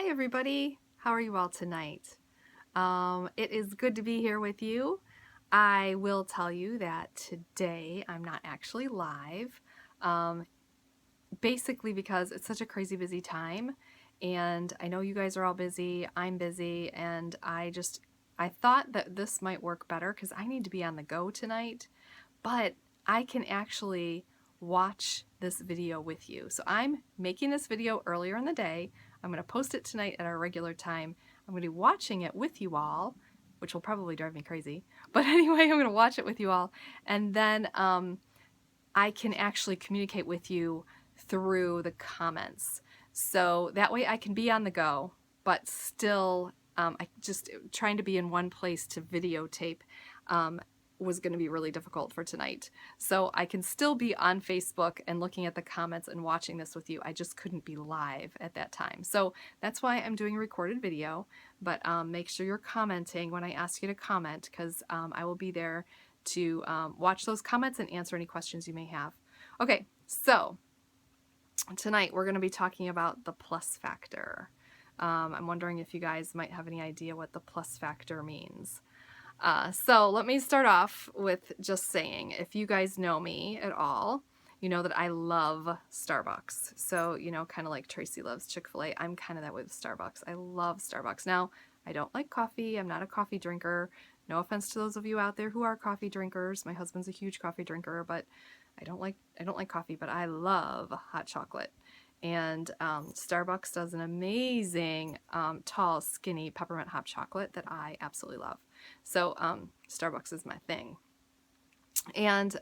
Hi everybody, how are you all tonight? It is good to be here with you. I will tell you that today I'm not actually live, um, basically because it's such a crazy busy time, and I know you guys are all busy, I'm busy, and I thought that this might work better because I need to be on the go tonight, but I can actually watch this video with you. So I'm making this video earlier in the day. I'm going to post it tonight at our regular time. I'm going to be watching it with you all, which will probably drive me crazy. But anyway, I'm going to watch it with you all. And then I can actually communicate with you through the comments. So that way I can be on the go, but still I just trying to be in one place to videotape was going to be really difficult for tonight. So I can still be on Facebook and looking at the comments and watching this with you. I just couldn't be live at that time. So that's why I'm doing a recorded video, but make sure you're commenting when I ask you to comment, because I will be there to watch those comments and answer any questions you may have. Okay, so tonight we're going to be talking about the plus factor. I'm wondering if you guys might have any idea what the plus factor means. So let me start off with just saying, if you guys know me at all, you know that I love Starbucks. So, you know, kind of like Tracy loves Chick-fil-A, I'm kind of that way with Starbucks. I love Starbucks. Now, I don't like coffee. I'm not a coffee drinker. No offense to those of you out there who are coffee drinkers. My husband's a huge coffee drinker, but I don't like coffee, but I love hot chocolate. And Starbucks does an amazing tall, skinny peppermint hot chocolate that I absolutely love. So Starbucks is my thing. And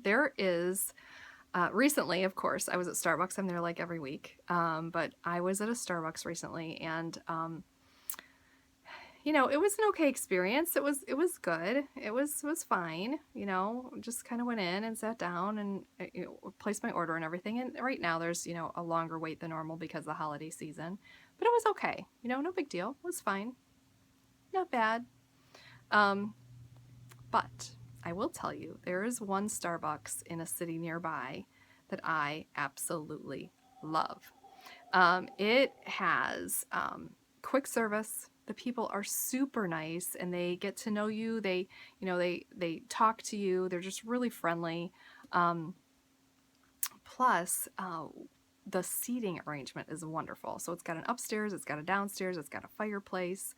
there is, recently, of course, I was at Starbucks. I'm there like every week. But I was at a Starbucks recently, and you know, it was an okay experience. It was good. It was fine. You know, just kind of went in and sat down and placed my order and everything. And right now there's, you know, a longer wait than normal because of the holiday season, but it was okay. You know, no big deal. It was fine. Not bad. But I will tell you, there is one Starbucks in a city nearby that I absolutely love. It has quick service. The people are super nice and they get to know you. They, you know, they talk to you. They're just really friendly. Plus, the seating arrangement is wonderful. So it's got an upstairs, it's got a downstairs, it's got a fireplace.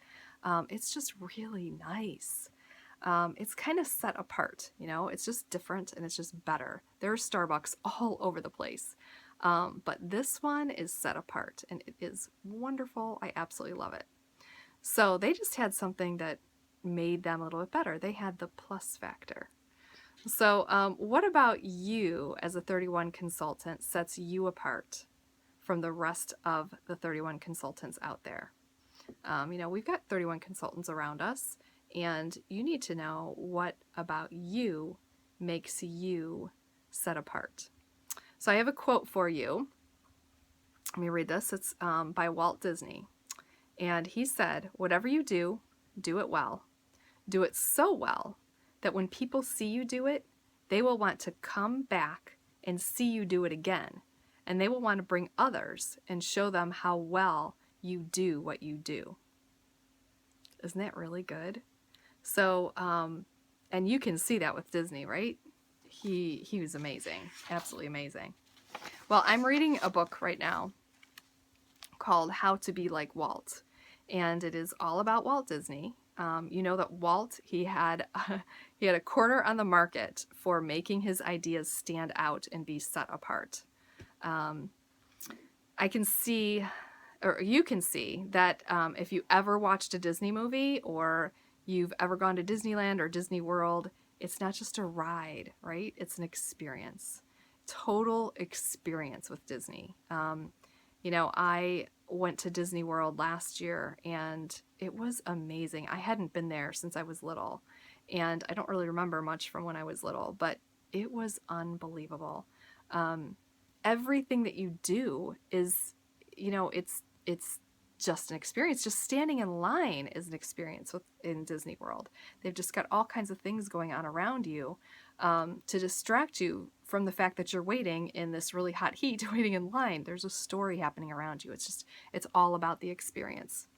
It's just really nice. It's kind of set apart, you know, it's just different and it's just better. There are Starbucks all over the place. But this one is set apart and it is wonderful. I absolutely love it. So they just had something that made them a little bit better. They had the plus factor. So what about you as a 31 consultant sets you apart from the rest of the 31 consultants out there? You know, we've got 31 consultants around us, and you need to know what about you makes you set apart. So I have a quote for you. Let me read this. It's by Walt Disney. And he said, "Whatever you do, do it well. Do it so well that when people see you do it, they will want to come back and see you do it again. And they will want to bring others and show them how well you do what you do." Isn't that really good? So, and you can see that with Disney, right? He was amazing. Absolutely amazing. Well, I'm reading a book right now called How to Be Like Walt. And it is all about Walt Disney. You know that Walt, he had a corner on the market for making his ideas stand out and be set apart. I can see, or you can see, that if you ever watched a Disney movie or you've ever gone to Disneyland or Disney World, it's not just a ride, right? It's an experience. Total experience with Disney. You know, I went to Disney World last year and it was amazing. I hadn't been there since I was little, and I don't really remember much from when I was little, but it was unbelievable. Everything that you do is, you know, it's just an experience. Just standing in line is an experience in Disney World. They've just got all kinds of things going on around you. to distract you from the fact that you're waiting in this really hot heat, waiting in line. There's a story happening around you. It's all about the experience.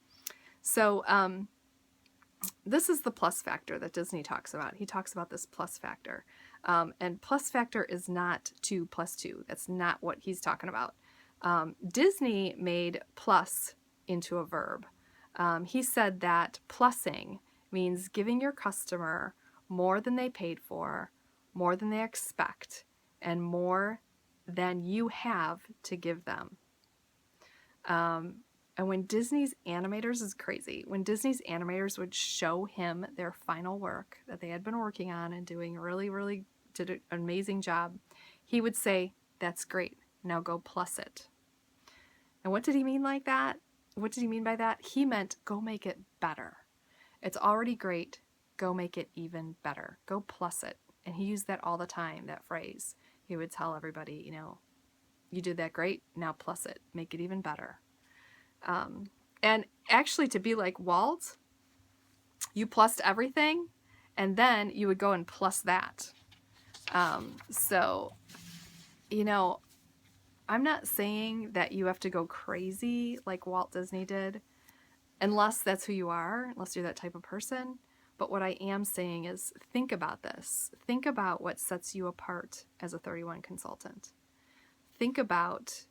So this is the plus factor that Disney talks about. He talks about this plus factor. And plus factor is not 2 plus 2. That's not what he's talking about. Disney made plus into a verb. He said that plussing means giving your customer more than they paid for, more than they expect, and more than you have to give them. And when Disney's animators is crazy, when Disney's animators would show him their final work that they had been working on and doing really did an amazing job, he would say, "That's great. Now go plus it." And what did he mean like that? What did he mean by that? He meant go make it better. It's already great. Go make it even better. Go plus it. And he used that all the time, that phrase. He would tell everybody, you did that great. Now plus it. Make it even better. And actually, to be like Walt, you plussed everything, and then you would go and plus that. So, I'm not saying that you have to go crazy like Walt Disney did, unless that's who you are, unless you're that type of person. But what I am saying is think about this. Think about what sets you apart as a 31 consultant. Think about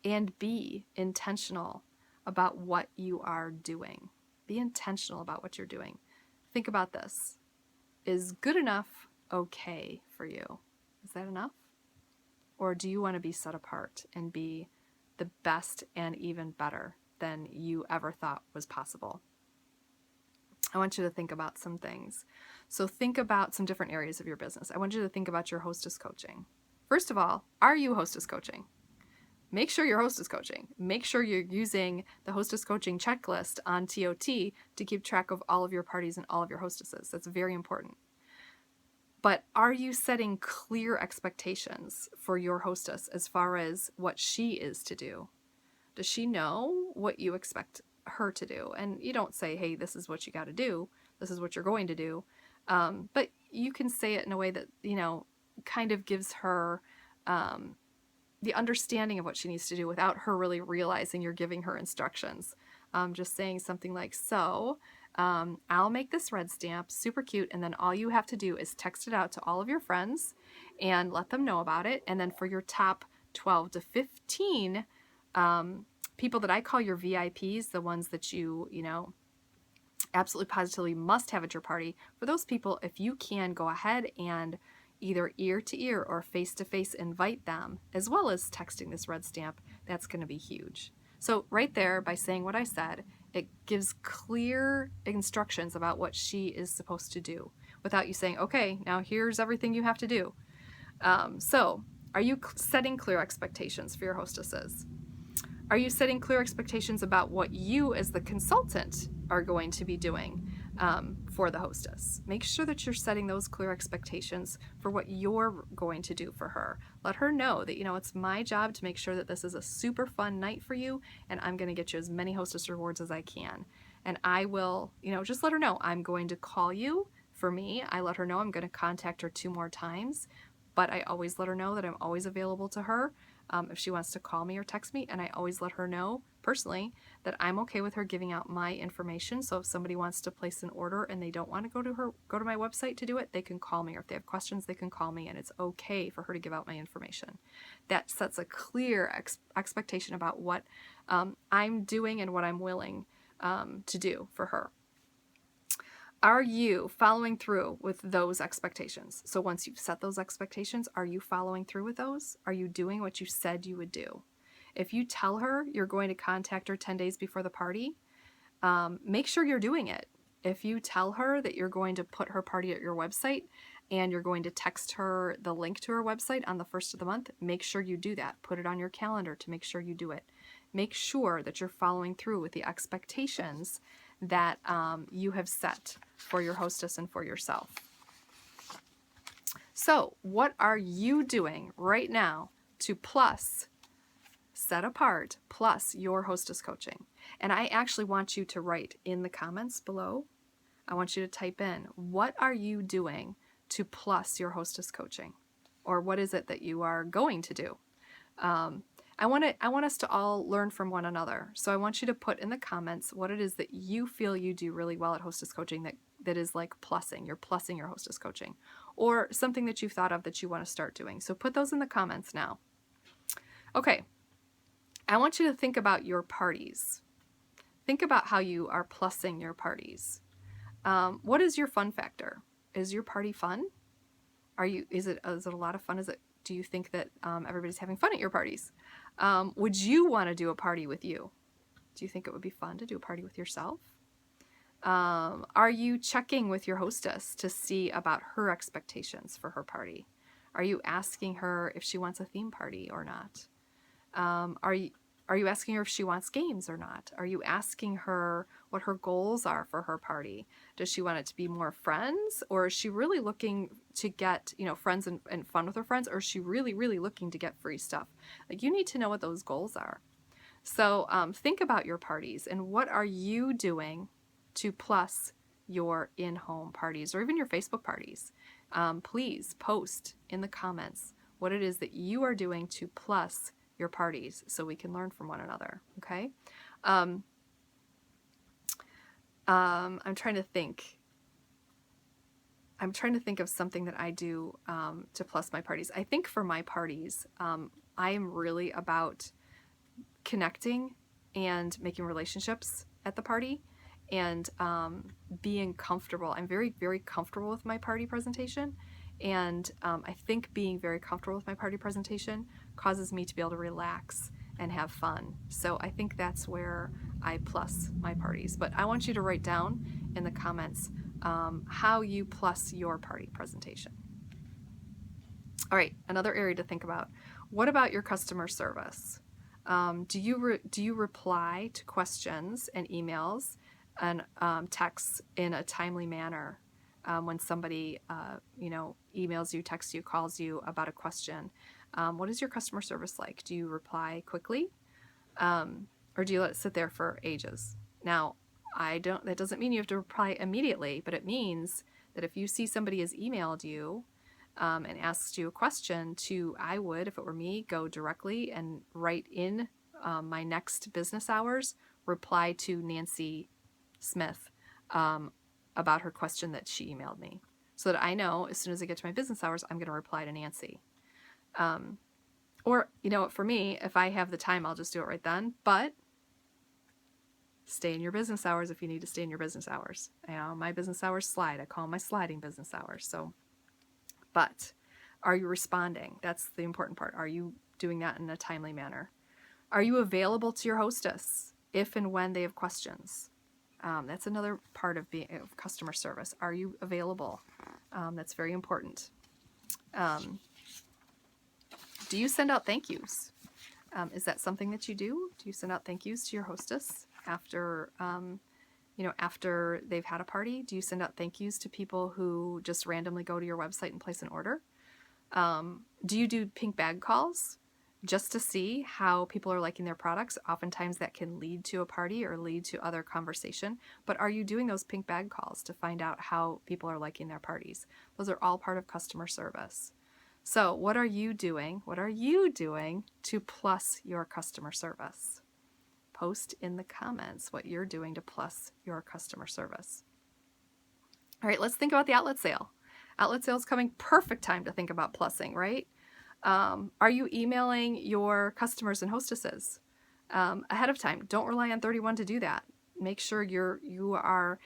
and be intentional about what you are doing. Be intentional about what you're doing. Think about this. Is good enough okay for you? Is that enough? Or do you want to be set apart and be the best and even better than you ever thought was possible? I want you to think about some things. So think about some different areas of your business. I want you to think about your hostess coaching. First of all, are you hostess coaching? Make sure you're hostess coaching. Make sure you're using the hostess coaching checklist on TOT to keep track of all of your parties and all of your hostesses. That's very important. But are you setting clear expectations for your hostess as far as what she is to do? Does she know what you expect her to do? And you don't say, hey, this is what you got to do. This is what you're going to do. But you can say it in a way that, kind of gives her the understanding of what she needs to do without her really realizing you're giving her instructions. Just saying something like, I'll make this red stamp, super cute, and then all you have to do is text it out to all of your friends and let them know about it. And then for your top 12 to 15 people that I call your VIPs, the ones that you absolutely positively must have at your party, for those people, if you can go ahead and either ear to ear or face to face invite them, as well as texting this red stamp, that's going to be huge. So right there, by saying what I said, it gives clear instructions about what she is supposed to do without you saying, okay, now here's everything you have to do. So are you setting clear expectations for your hostesses? Are you setting clear expectations about what you as the consultant are going to be doing for the hostess? Make sure that you're setting those clear expectations for what you're going to do for her. Let her know that, it's my job to make sure that this is a super fun night for you, and I'm going to get you as many hostess rewards as I can. And I will, just let her know I'm going to call you. For me, I let her know I'm going to contact her 2 more times, but I always let her know that I'm always available to her if she wants to call me or text me, and I always let her know personally that I'm okay with her giving out my information. So if somebody wants to place an order and they don't want to go to my website to do it, they can call me, or if they have questions, they can call me, and it's okay for her to give out my information. That sets a clear expectation about what I'm doing and what I'm willing to do for her. Are you following through with those expectations? So once you've set those expectations, are you following through with those? Are you doing what you said you would do? If you tell her you're going to contact her 10 days before the party, make sure you're doing it. If you tell her that you're going to put her party at your website and you're going to text her the link to her website on the 1st of the month, make sure you do that. Put it on your calendar to make sure you do it. Make sure that you're following through with the expectations that you have set for your hostess and for yourself. So what are you doing right now to set apart plus your hostess coaching? And I actually want you to write in the comments below. I want you to type in, what are you doing to plus your hostess coaching? Or what is it that you are going to do? I want us to all learn from one another. So I want you to put in the comments what it is that you feel you do really well at hostess coaching that is like plussing. You're plussing your hostess coaching, or something that you've thought of that you want to start doing. So put those in the comments now. Okay. I want you to think about your parties. Think about how you are plussing your parties. What is your fun factor? Is your party fun? Is it a lot of fun? Do you think that everybody's having fun at your parties? Would you want to do a party with you? Do you think it would be fun to do a party with yourself? Are you checking with your hostess to see about her expectations for her party? Are you asking her if she wants a theme party or not? Are you asking her if she wants games or not? Are you asking her what her goals are for her party? Does she want it to be more friends, or is she really looking to get, friends and fun with her friends, or is she really, really looking to get free stuff? Like, you need to know what those goals are. So think about your parties and what are you doing to plus your in-home parties or even your Facebook parties. Please post in the comments what it is that you are doing to plus your parties so we can learn from one another. Okay. I'm trying to think of something that I do to plus my parties. I think for my parties, I am really about connecting and making relationships at the party and being comfortable. I'm very, very comfortable with my party presentation. And I think being very comfortable with my party presentation causes me to be able to relax and have fun. So I think that's where I plus my parties. But I want you to write down in the comments how you plus your party presentation. All right, another area to think about. What about your customer service? Do you reply to questions and emails and texts in a timely manner? When somebody, emails you, texts you, calls you about a question, what is your customer service like? Do you reply quickly, or do you let it sit there for ages? Now, that doesn't mean you have to reply immediately, but it means that if you see somebody has emailed you and asked you a question, I would, if it were me, go directly and write in my next business hours, reply to Nancy Smith about her question that she emailed me, so that I know as soon as I get to my business hours, I'm going to reply to Nancy. Or, for me, if I have the time, I'll just do it right then. But stay in your business hours if you need to stay in your business hours. My business hours slide. I call them my sliding business hours. So, but are you responding? That's the important part. Are you doing that in a timely manner? Are you available to your hostess if and when they have questions? That's another part of being customer service. Are you available? That's very important. Do you send out thank yous? Is that something that you do? Do you send out thank yous to your hostess after, after they've had a party? Do you send out thank yous to people who just randomly go to your website and place an order? Do you do pink bag calls just to see how people are liking their products? Oftentimes that can lead to a party or lead to other conversation, but are you doing those pink bag calls to find out how people are liking their parties? Those are all part of customer service. So what are you doing? What are you doing to plus your customer service? Post in the comments what you're doing to plus your customer service. All right, let's think about the outlet sale. Outlet sale is coming. Perfect time to think about plussing, right? Are you emailing your customers and hostesses ahead of time? Don't rely on 31 to do that. Make sure you are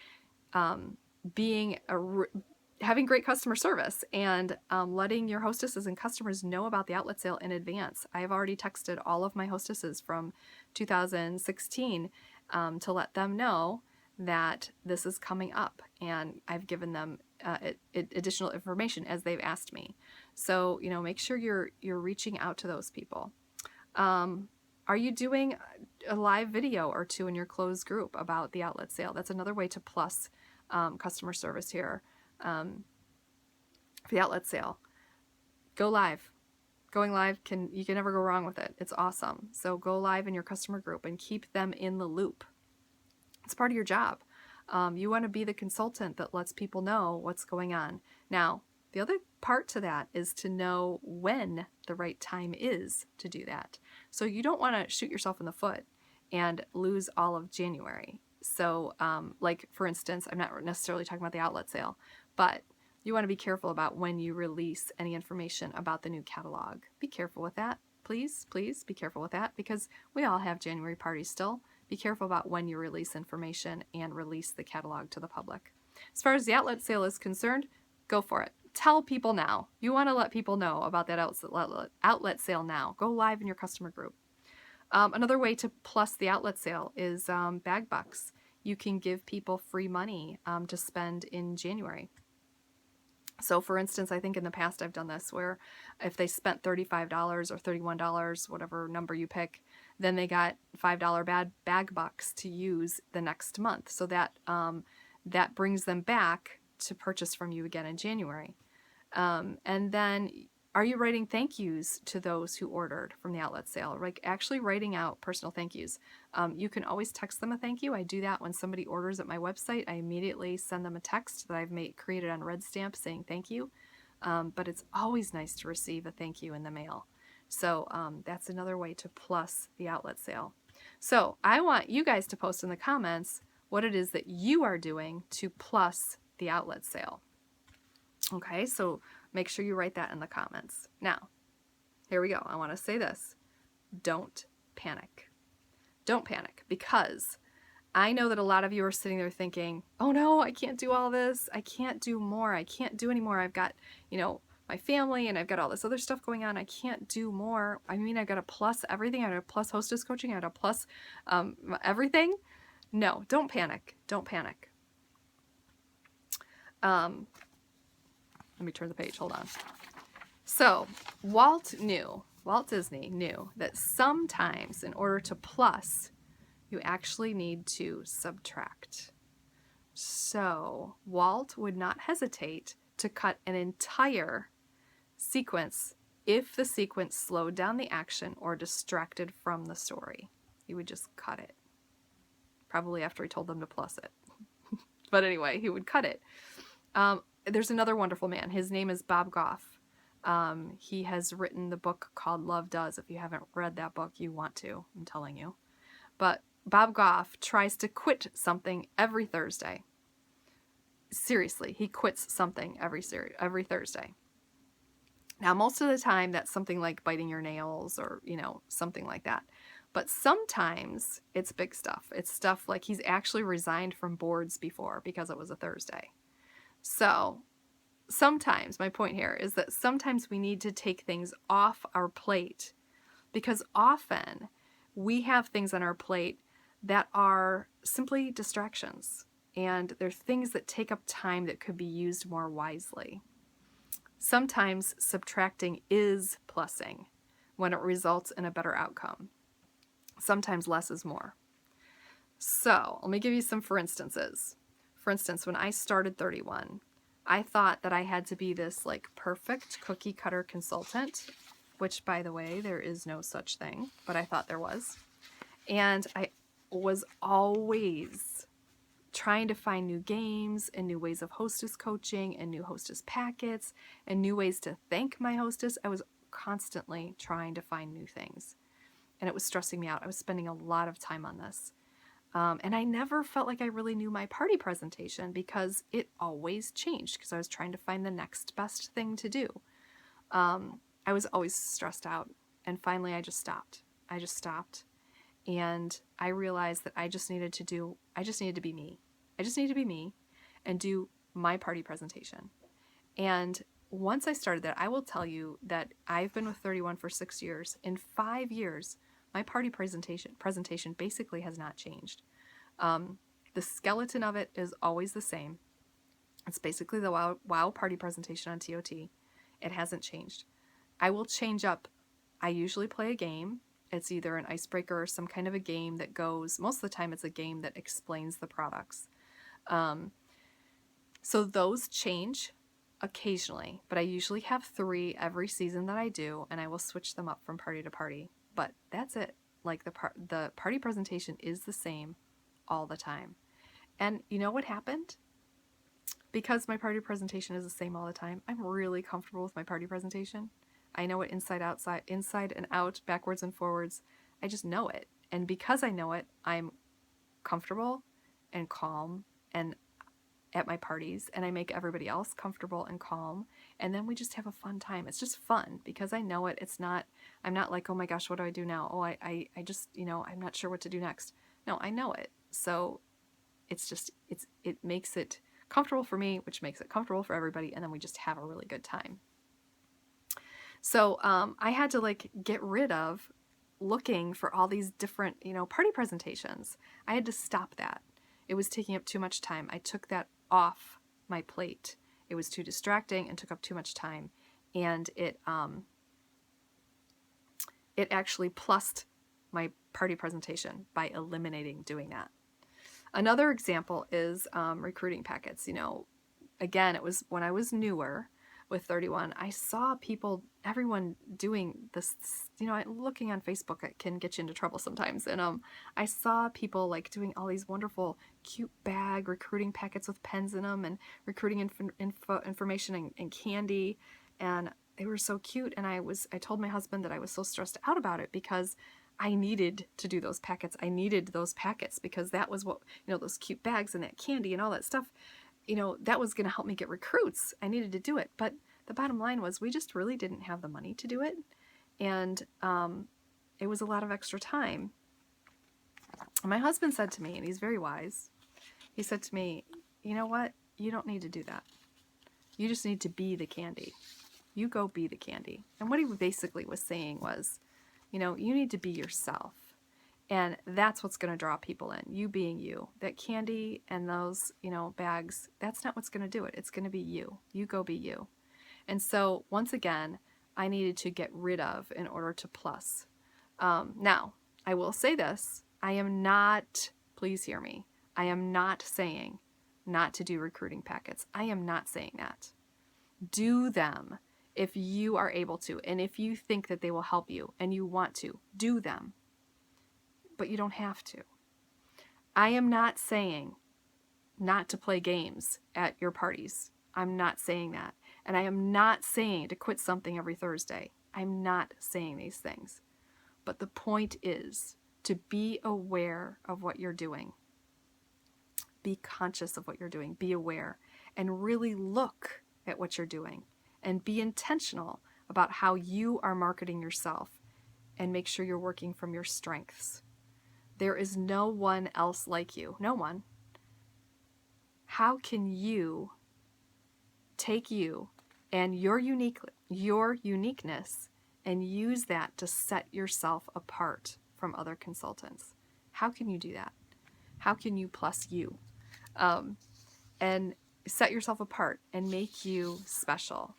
having great customer service and letting your hostesses and customers know about the outlet sale in advance. I have already texted all of my hostesses from 2016 to let them know that this is coming up, and I've given them additional information as they've asked me. So, make sure you're reaching out to those people. Are you doing a live video or two in your closed group about the outlet sale? That's another way to plus customer service here. For the outlet sale, go live. Going live you can never go wrong with it. It's awesome. So go live in your customer group and keep them in the loop. It's part of your job. You want to be the consultant that lets people know what's going on. Now, The other part to that is to know when the right time is to do that. So you don't want to shoot yourself in the foot and lose all of January. So like for instance, I'm not necessarily talking about the outlet sale, but you want to be careful about when you release any information about the new catalog. Be careful with that. Please, please be careful with that, because we all have January parties still. Be careful about when you release information and release the catalog to the public. As far as the outlet sale is concerned, go for it. Tell people now. You want to let people know about that outlet sale now. Go live in your customer group. Another way to plus the outlet sale is bag bucks. You can give people free money to spend in January. So for instance, I think in the past I've done this where if they spent $35 or $31, whatever number you pick, then they got $5 bag bucks to use the next month. So that that brings them back to purchase from you again in January. And then are you writing thank yous to those who ordered from the outlet sale? Like actually writing out personal thank yous. You can always text them a thank you. I do that when somebody orders at my website. I immediately send them a text that I've created on red stamp saying thank you. But it's always nice to receive a thank you in the mail. So that's another way to plus the outlet sale. So I want you guys to post in the comments what it is that you are doing to plus the outlet sale. Okay, so make sure you write that in the comments. Now, here we go. I want to say this. Don't panic. Don't panic, because I know that a lot of you are sitting there thinking, oh no, I can't do all this. I can't do more. I can't do any more. I've got, my family and I've got all this other stuff going on. I can't do more. I mean, I've got to plus everything. I've got to plus hostess coaching. I've got to plus everything. No, don't panic. Don't panic. Let me turn the page. Hold on. So Walt Disney knew that sometimes in order to plus, you actually need to subtract. So Walt would not hesitate to cut an entire sequence if the sequence slowed down the action or distracted from the story. He would just cut it. Probably after he told them to plus it. But anyway, he would cut it. There's another wonderful man. His name is Bob Goff. He has written the book called Love Does. If you haven't read that book, you want to, I'm telling you. But Bob Goff tries to quit something every Thursday. Seriously, he quits something every Thursday. Now, most of the time, that's something like biting your nails or, something like that. But sometimes it's big stuff. It's stuff like he's actually resigned from boards before because it was a Thursday. So sometimes, my point here is that sometimes we need to take things off our plate, because often we have things on our plate that are simply distractions, and they're things that take up time that could be used more wisely. Sometimes subtracting is plussing when it results in a better outcome. Sometimes less is more. So let me give you some for instances. For instance, when I started 31, I thought that I had to be this like perfect cookie cutter consultant, which by the way, there is no such thing, but I thought there was. And I was always trying to find new games and new ways of hostess coaching and new hostess packets and new ways to thank my hostess. I was constantly trying to find new things, and it was stressing me out. I was spending a lot of time on this. And I never felt like I really knew my party presentation because it always changed because I was trying to find the next best thing to do. I was always stressed out, and finally I just stopped. And I realized that I just needed to be me. I just needed to be me and do my party presentation. And once I started that, I will tell you that I've been with 31 for 6 years. In 5 years, my party presentation basically has not changed. The skeleton of it is always the same. It's basically the WOW party presentation on TOT. It hasn't changed. I will change up. I usually play a game. It's either an icebreaker or some kind of a game that goes, most of the time it's a game that explains the products. So those change occasionally, but I usually have 3 every season that I do, and I will switch them up from party to party. But that's it. Like the party presentation is the same all the time. And you know what happened? because my party presentation is the same all the time, I'm really comfortable with my party presentation. I know it inside, outside, inside and out, backwards and forwards. I just know it. And because I know it, I'm comfortable and calm and at my parties, and I make everybody else comfortable and calm, and then we just have a fun time. It's just fun because I know it. I'm not like, oh my gosh, what do I do now? Oh, I just, I'm not sure what to do next. No, I know it. So it makes it comfortable for me, which makes it comfortable for everybody, and then we just have a really good time. So I had to get rid of looking for all these different, party presentations. I had to stop that. It was taking up too much time. I took that off my plate. It was too distracting and took up too much time, and it actually plussed my party presentation by eliminating doing that. Another example is recruiting packets. Again, it was when I was newer with 31, I saw everyone doing this, looking on Facebook, it can get you into trouble sometimes. And I saw people doing all these wonderful, cute bag recruiting packets with pens in them and recruiting information and candy. And they were so cute. And I told my husband that I was so stressed out about it because I needed to do those packets. I needed those packets because that was what, those cute bags and that candy and all that stuff, that was going to help me get recruits. I needed to do it. But the bottom line was we just really didn't have the money to do it. And it was a lot of extra time. And my husband said to me, and he's very wise, he said to me, you know what? You don't need to do that. You just need to be the candy. You go be the candy. And what he basically was saying was, you need to be yourself. And that's what's going to draw people in, you being you. That candy and those, bags, that's not what's going to do it. It's going to be you. You go be you. And so, once again, I needed to get rid of in order to plus. Now, I will say this. I am not, please hear me, I am not saying not to do recruiting packets. I am not saying that. Do them if you are able to, and if you think that they will help you and you want to, do them. But you don't have to. I am not saying not to play games at your parties. I'm not saying that. And I am not saying to quit something every Thursday. I'm not saying these things. But the point is to be aware of what you're doing. Be conscious of what you're doing. Be aware. And really look at what you're doing. And be intentional about how you are marketing yourself. And make sure you're working from your strengths. There is no one else like you. No one. How can you take you and your uniqueness and use that to set yourself apart from other consultants? How can you do that? How can you plus you? And set yourself apart and make you special.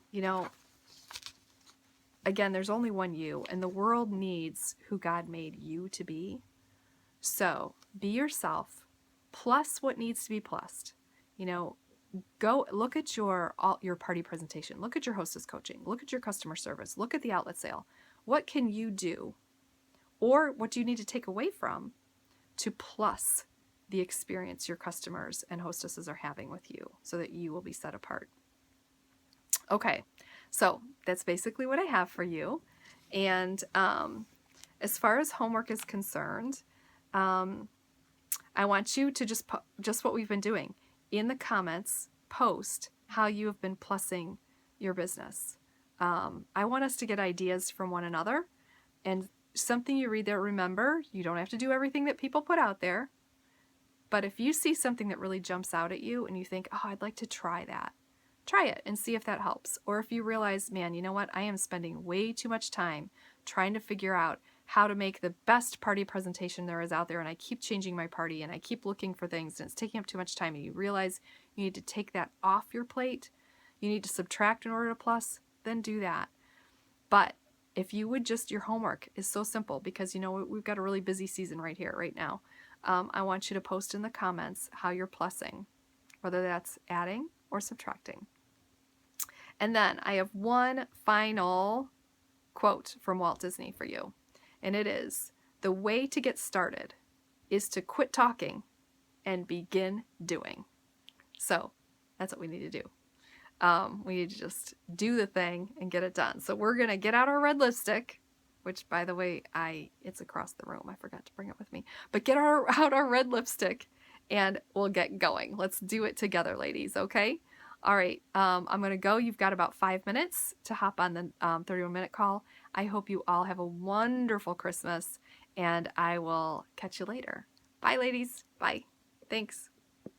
Again, there's only one you, and the world needs who God made you to be. So be yourself, plus what needs to be plussed. Go look at your party presentation. Look at your hostess coaching. Look at your customer service. Look at the outlet sale. What can you do, or what do you need to take away from to plus the experience your customers and hostesses are having with you so that you will be set apart? Okay, so that's basically what I have for you. And as far as homework is concerned, I want you to just what we've been doing in the comments, post how you have been plussing your business. I want us to get ideas from one another, and something you read there, remember, you don't have to do everything that people put out there, but if you see something that really jumps out at you and you think, oh, I'd like to try that, try it and see if that helps. Or if you realize, man, you know what, I am spending way too much time trying to figure out how to make the best party presentation there is out there, and I keep changing my party and I keep looking for things and it's taking up too much time, and you realize you need to take that off your plate, you need to subtract in order to plus, then do that. But if you would your homework is so simple, because we've got a really busy season right here, right now. I want you to post in the comments how you're plussing, whether that's adding or subtracting. And then I have one final quote from Walt Disney for you. And it is, the way to get started is to quit talking and begin doing. So That's what we need to do. We need to just do the thing and get it done. So we're going to get out our red lipstick, which, by the way, it's across the room. I forgot to bring it with me. But get out our red lipstick and we'll get going. Let's do it together, ladies, okay? All right, I'm going to go. You've got about 5 minutes to hop on the 31-minute call. I hope you all have a wonderful Christmas, and I will catch you later. Bye, ladies. Bye. Thanks.